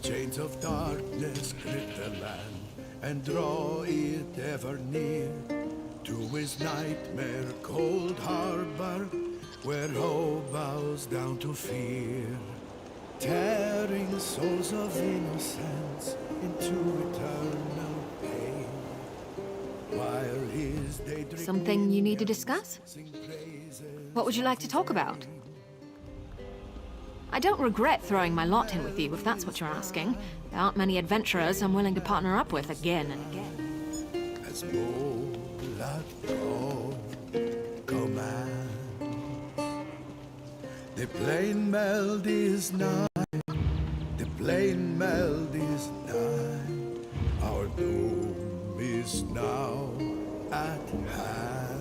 Chains of darkness grip the land and draw it ever near to his nightmare cold harbor, where hope bows down to fear, tearing souls of innocence into eternal pain. While his daydream Something you need to discuss? sing praises. What would you like to talk about? I don't regret throwing my lot in with you, if that's what you're asking. There aren't many adventurers I'm willing to partner up with again and again. As moonlight command, the plain melodies night, the plain melodies night. Our doom is now at hand.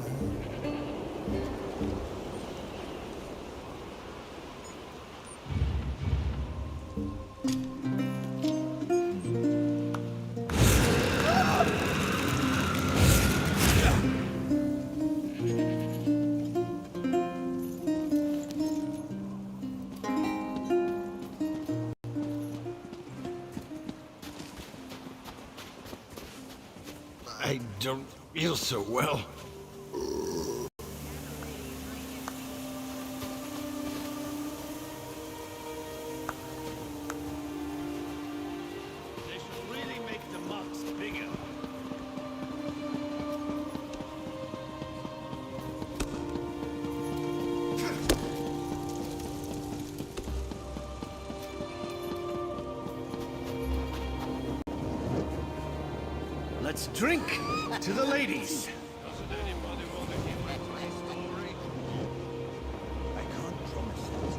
I don't feel so well. They should really make the marks bigger. Let's drink to the ladies. Doesn't anybody want to hear my story? I can't promise that.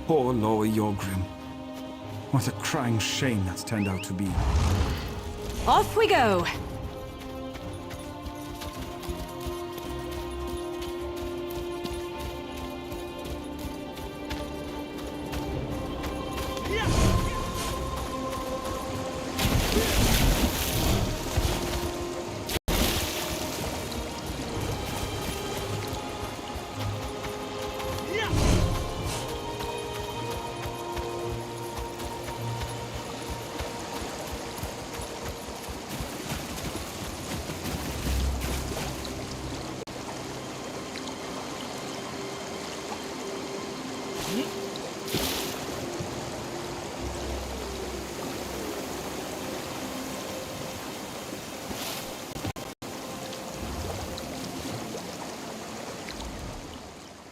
Poor Lower Yorgrim. What a crying shame that's turned out to be. Off we go!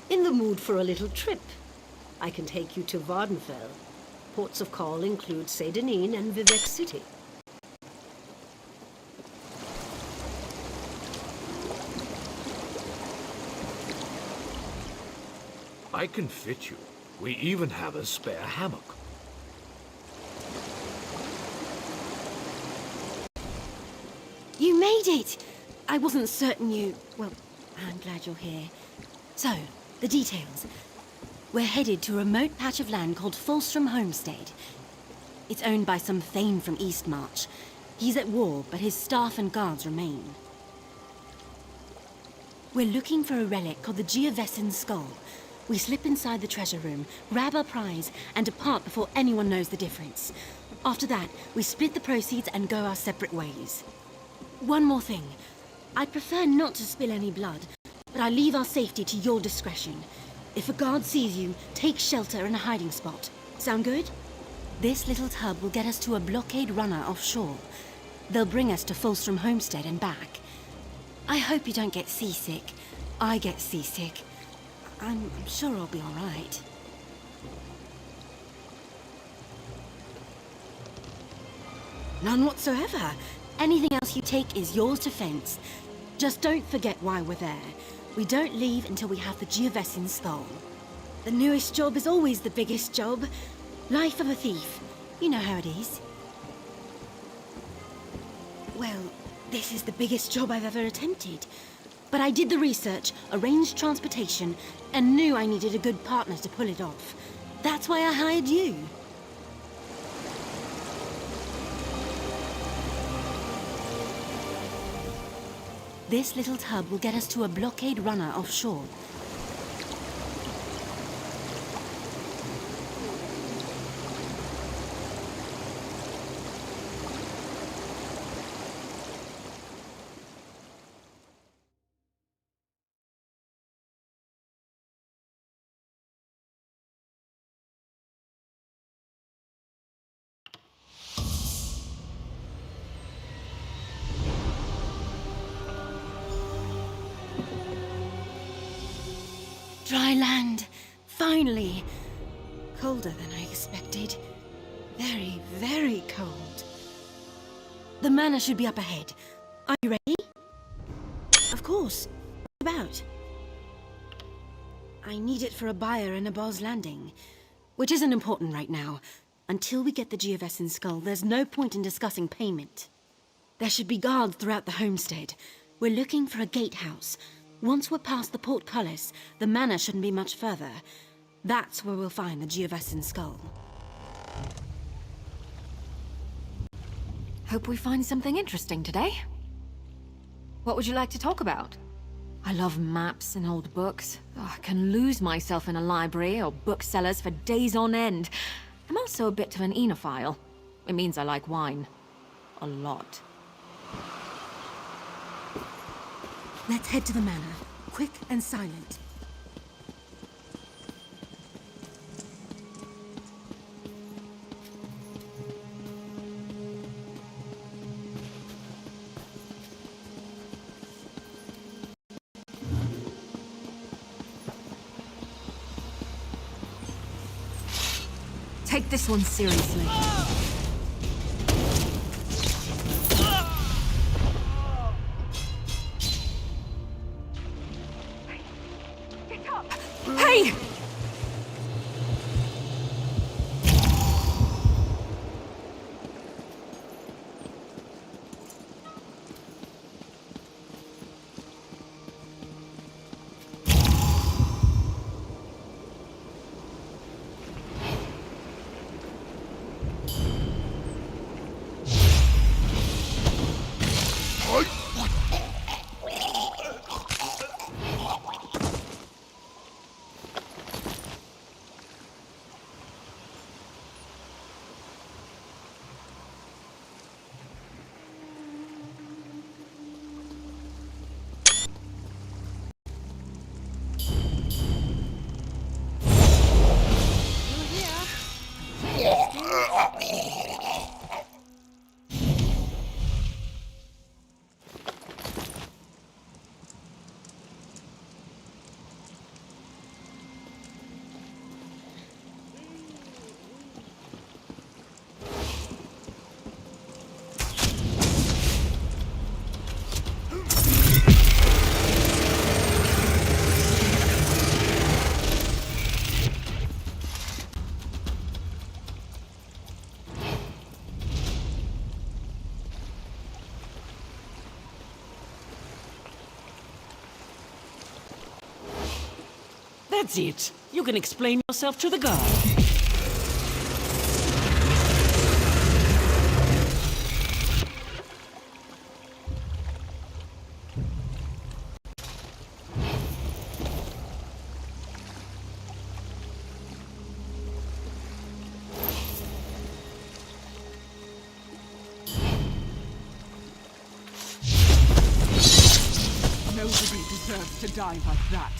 In the mood for a little trip? I can take you to Vardenfell. Ports of call include Saint-Denis and Vivec City. I can fit you. We even have a spare hammock. You made it! I wasn't certain you... Well, I'm glad you're here. So, the details. We're headed to a remote patch of land called Fulstrom Homestead. It's owned by some Thane from Eastmarch. He's at war, but his staff and guards remain. We're looking for a relic called the Geovessan Skull. We slip inside the treasure room, grab our prize, and depart before anyone knows the difference. After that, we split the proceeds and go our separate ways. One more thing. I'd prefer not to spill any blood, but I leave our safety to your discretion. If a guard sees you, take shelter in a hiding spot. Sound good? This little tub will get us to a blockade runner offshore. They'll bring us to Fulstrom Homestead and back. I hope you don't get seasick. I get seasick. I'm sure I'll be all right. None whatsoever. Anything else you take is yours to fence. Just don't forget why we're there. We don't leave until we have the Geovessin skull. The newest job is always the biggest job. Life of a thief. You know how it is. Well, this is the biggest job I've ever attempted. But I did the research, arranged transportation, and knew I needed a good partner to pull it off. That's why I hired you. This little tub will get us to a blockade runner offshore. Dry land. Finally. Colder than I expected. Very, very cold. The manor should be up ahead. Are you ready? Of course. What about? I need it for a buyer in a Boz Landing, which isn't important right now. Until we get the Geovessin skull, there's no point in discussing payment. There should be guards throughout the homestead. We're looking for a gatehouse. Once we're past the portcullis, the manor shouldn't be much further. That's where we'll find the Geovessin skull. Hope we find something interesting today. What would you like to talk about? I love maps and old books. Oh, I can lose myself in a library or booksellers for days on end. I'm also a bit of an enophile. It means I like wine. A lot. Let's head to the manor. Quick and silent. Take this one seriously. Hey! That's it. You can explain yourself to the guard. deserves to die like that.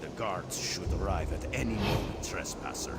The guards should arrive at any moment, trespasser.